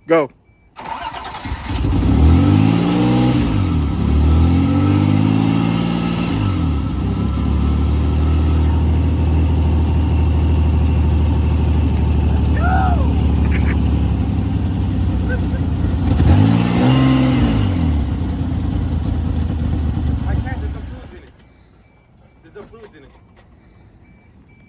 Go.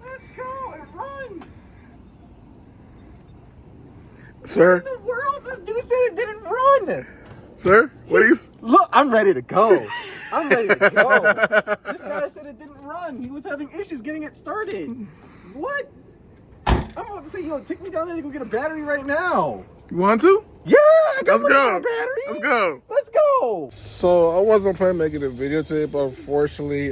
Let's go. It runs. Sir? What in the world? This dude said it didn't run. Sir? What are you... Look, I'm ready to go. I'm ready to go. This guy said it didn't run. He was having issues getting it started. What? I'm about to say, yo, take me down there to go get a battery right now. You want to? Yeah, I got Let's go. a battery. Let's go. Let's go. So I wasn't planning on making a video today, but unfortunately,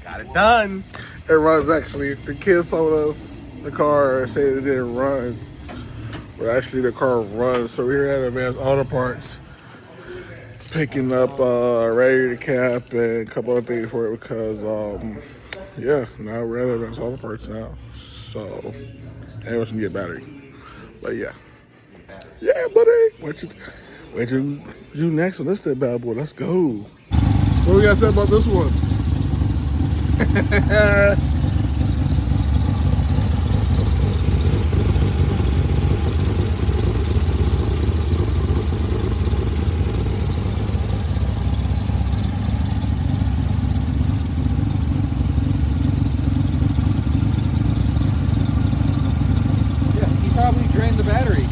Got it done. it runs actually. The kids sold us the car, said it didn't run, but actually the car runs. So we're here at Advanced Auto Parts, picking up radiator cap and a couple other things for it because, yeah, now we're at Advanced Auto Parts now. So, and we're gonna get a battery. But yeah. Yeah, buddy. What you do next on this thing, bad boy? Let's go. What we got to say about this one? Yeah, he probably drained the battery.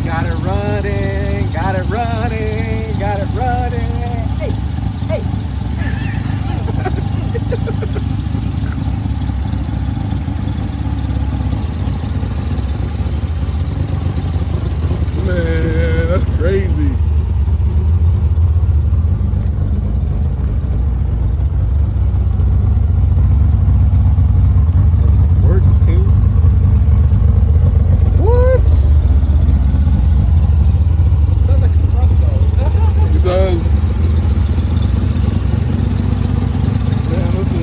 Got it running, got it running, got it running. Hey, hey. Man, that's crazy. Works too. What? Sounds like a truck though. It does. Man, listen,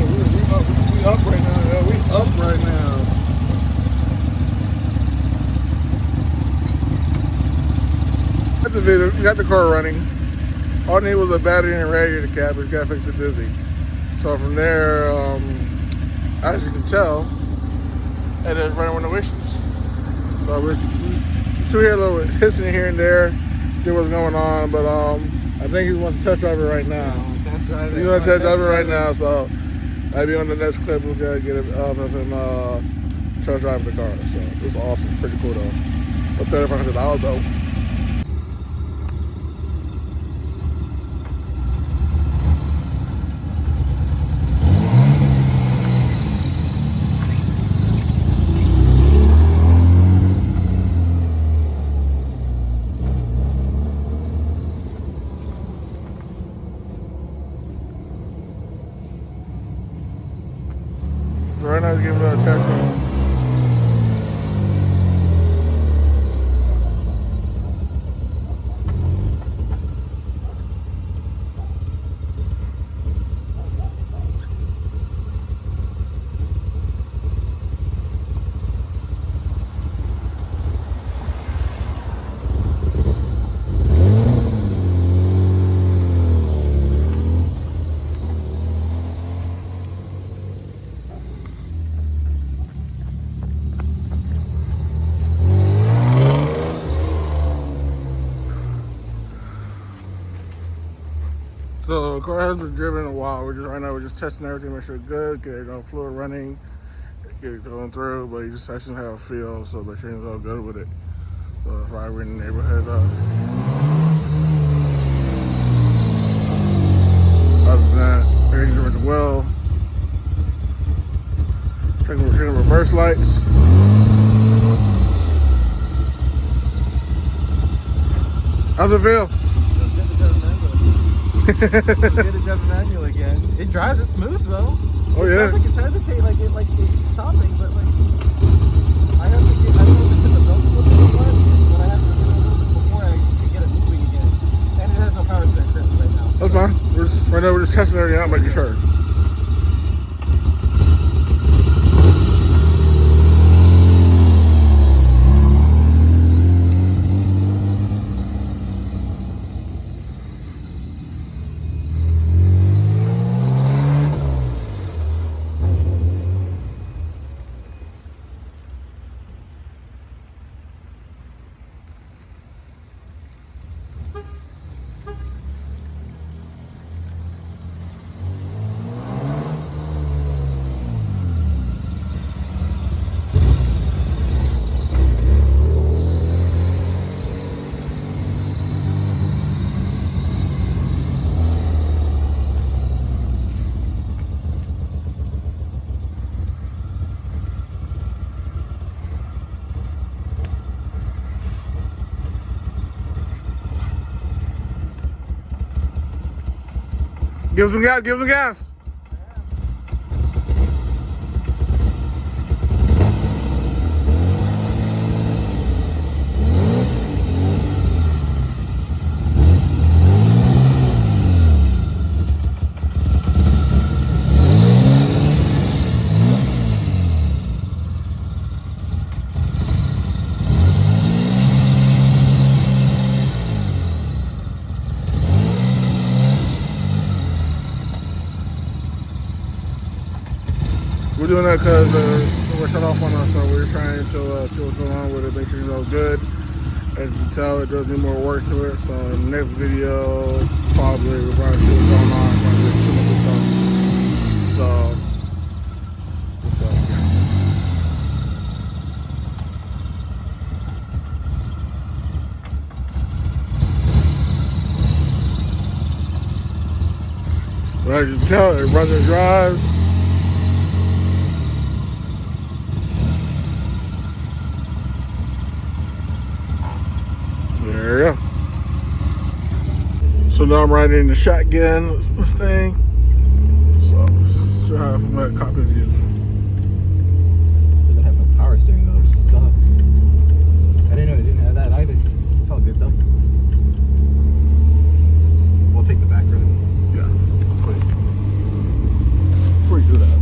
we up right now. Yeah, we up right now. Got the video, we got the car running. All I need was a battery and a radiator cap. We got to fix the dizzy. So from there, as you can tell, it is running with no issues. So we still hear a little hissing here and there, see what's going on, but I think he wants to test drive it right now. He's going to test drive it right now, so maybe on the next clip we'll get it up and test drive the car. So this is awesome, pretty cool though. But $3,500 though. So right now, he's giving it a check on. So the car hasn't been driven in a while. We're just testing everything, make sure it's good, get fluid running, get it going through, but you just testing how it feels, so make sure it's all good with it. So that's why we're in the neighborhood. Other than that, everything's working well. Checking reverse lights. How's it feel? Get it done manual again. It drives it smooth though. Oh yeah. It sounds like it's hesitating, like it's stopping, but like I don't know if it's in the belt slip or what, but I have to do it before I can get it moving again. And it has no power transmission right now. That's fine. Right now we're just testing everything out, making sure. Give some gas, give some gas. We're doing that because we're shut off on us, so we're trying to see what's going on with it, make sure it's all good. As you can tell, it does need more work to it, so in the next video, probably we're going to see what's going on. So, what's up? Well, as you can tell, it runs and drives. There you go. So now I'm riding the shotgun, this thing. So, see how I'm going to copy it. Doesn't have no power steering though, which sucks. I didn't know it didn't have that either. It's all good though. We'll take the back road. Yeah. Before you do that.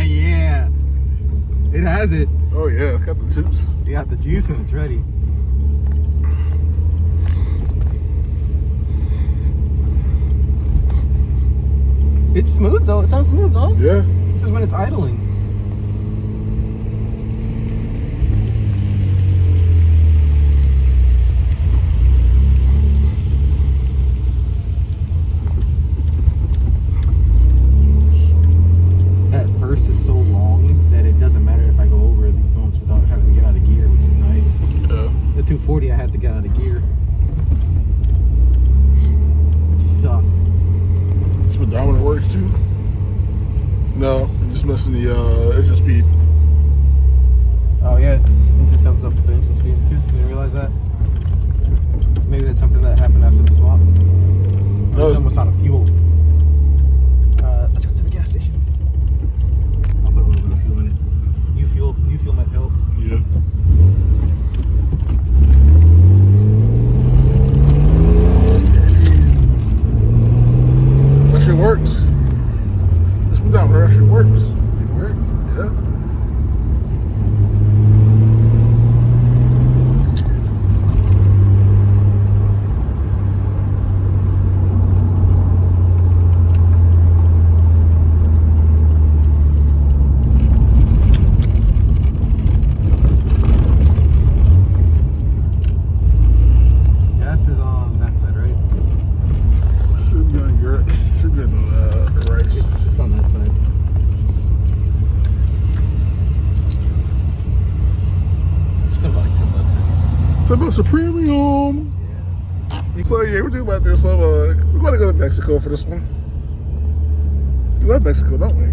Yeah, it has it. Oh yeah, it's got the juice. You got the juice when it's ready. It's smooth though. It sounds smooth though. Yeah. This is when it's idling. That burst is so long that it doesn't matter if I go over these bumps without having to get out of gear, which is nice. Yeah. The 240 I had to get out of gear. It sucked. Speedometer works too. No, I'm just missing the engine speed. Oh yeah, engine sums up with the engine speed too. Didn't realize that. Maybe that's something that happened after the swap. I was almost out of fuel. Let's go to the gas station. I'll put a little bit of fuel in it. New fuel might help. Yeah. That shit works. The speedometer actually works. It works. Yeah. Gas is on that side, right? Should be on your, should be on the right. It's on that side. Spent about like $10 in. Talk about some premium. Yeah. So yeah, we're doing about this. So we're going to go to Mexico for this one. We love Mexico, don't we?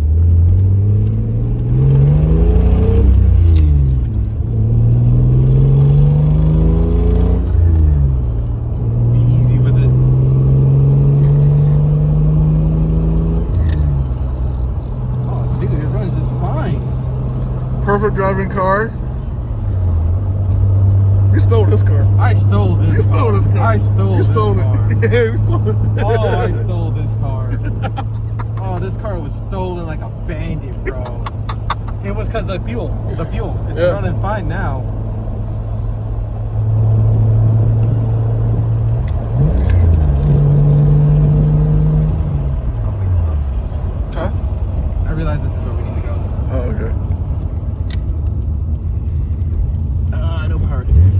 Be easy with it. Oh, dude, it runs just fine. Perfect driving car. You stole this car. I stole this You stole this car. I stole You this stole car. it. Yeah, you stole it. Oh, I stole this car. Oh, this car was stolen like a bandit, bro. It was because of the fuel. The fuel. It's Yeah. running fine now. Oh, wait, hold up. Huh? I realize this is where we need to go. Oh, okay. No power steering.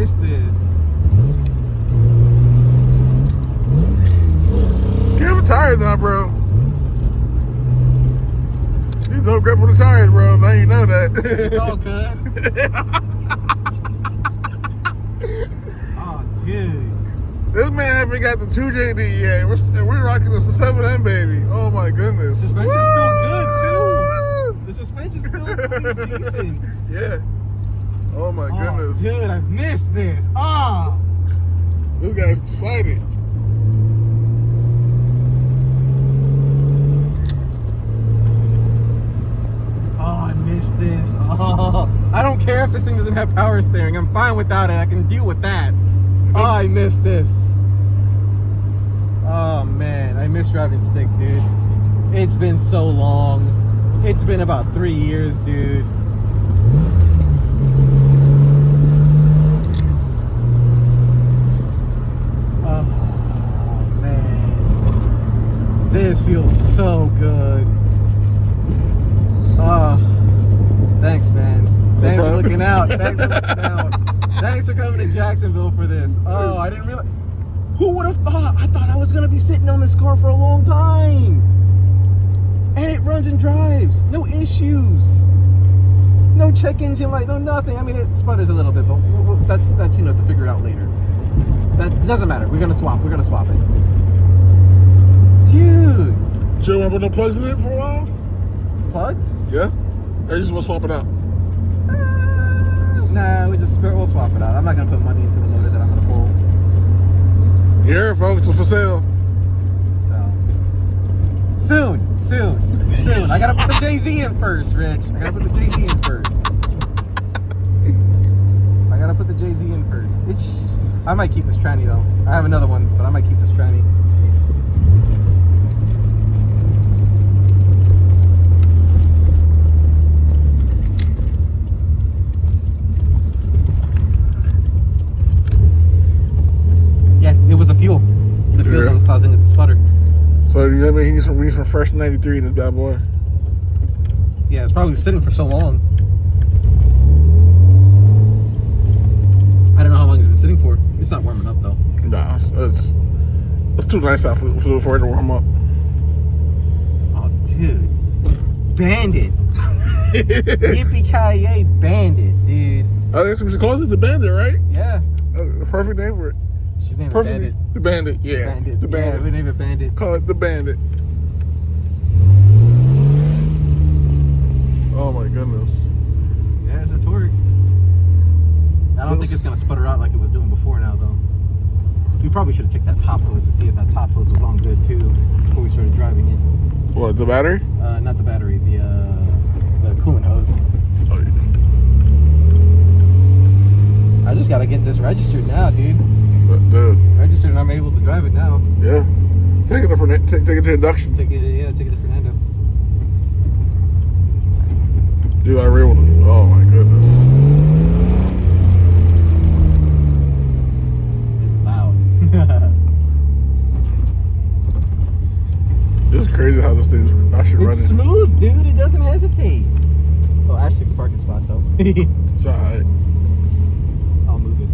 missed this. Get him tires now, bro. You don't grip on the tires, bro. Now you know that. It's all good. Oh, dude. This man haven't got the 2JD yet. We're rocking the 7M, baby. Oh my goodness. Suspension's still good, too. The suspension's still pretty decent. Yeah. Oh my goodness. Dude, I missed this. Oh. This guy's excited. Oh, I missed this. Oh, I don't care if this thing doesn't have power steering. I'm fine without it. I can deal with that. Oh, I missed this. Oh man, I miss driving stick, dude. It's been so long. It's been about 3 years, dude. Oh man, this feels so good. Oh, thanks, man. Thanks for looking out. Thanks for looking out. Thanks for coming to Jacksonville for this. Oh, I didn't realize. Who would have thought? I thought I was going to be sitting on this car for a long time. And it runs and drives. No issues. No check engine light. No nothing. I mean, it sputters a little bit, but that's you know, to figure it out later. That doesn't matter. We're going to swap. We're going to swap it. Dude. So you want to put no plugs in it for a while? Plugs? Yeah. I just want to swap it out. Nah, we'll swap it out. I'm not gonna put money into the motor that I'm gonna pull. Here, folks, it's for sale. So soon. I gotta put the Jay-Z in first, Rich. I gotta put the Jay-Z in first. I might keep this tranny though. I have another one, but I might keep this tranny. It was the fuel. The fuel that was causing it to sputter. So you mean he needs some fresh 93 in this bad boy? Yeah, it's probably sitting for so long. I don't know how long it's been sitting for. It's not warming up though. Nah, it's too nice out for it to warm up. Oh, dude, Bandit. Yippee-ki-yay, Bandit, dude. I think she calls it the Bandit, right? Yeah. The perfect name for it. She's named it Bandit. The Bandit, yeah. Bandit. The Bandit. Yeah, we name it Bandit. Call it the Bandit. Oh my goodness. Yeah, it's a torque. I don't think it's gonna sputter out like it was doing before now though. We probably should have checked that top hose to see if that top hose was on good too before we started driving it. What, the battery? Not the battery, the coolant hose. Oh, yeah. I just gotta get this registered now, dude. Dude. Registered and I'm able to drive it now. Yeah. Take it to induction. Take it to Fernando. Dude, I really want to. Oh my goodness. It's loud. It's crazy how this thing's actually running. It's smooth, dude. It doesn't hesitate. Oh, Ash took the parking spot though. It's alright. I'll move it.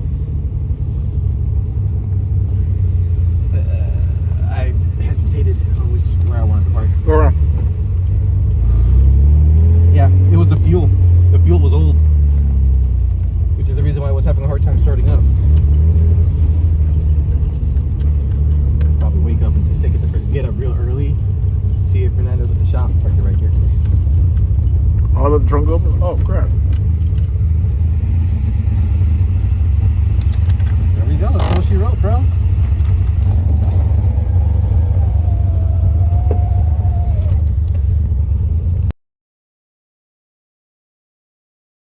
I hesitated on where I wanted to park. Go around. Yeah, it was the fuel. The fuel was old, which is the reason why I was having a hard time starting up. Probably wake up and just take it to get up real early. See if Fernando's at the shop. Park it right here. Oh, let the trunk open? Oh, crap.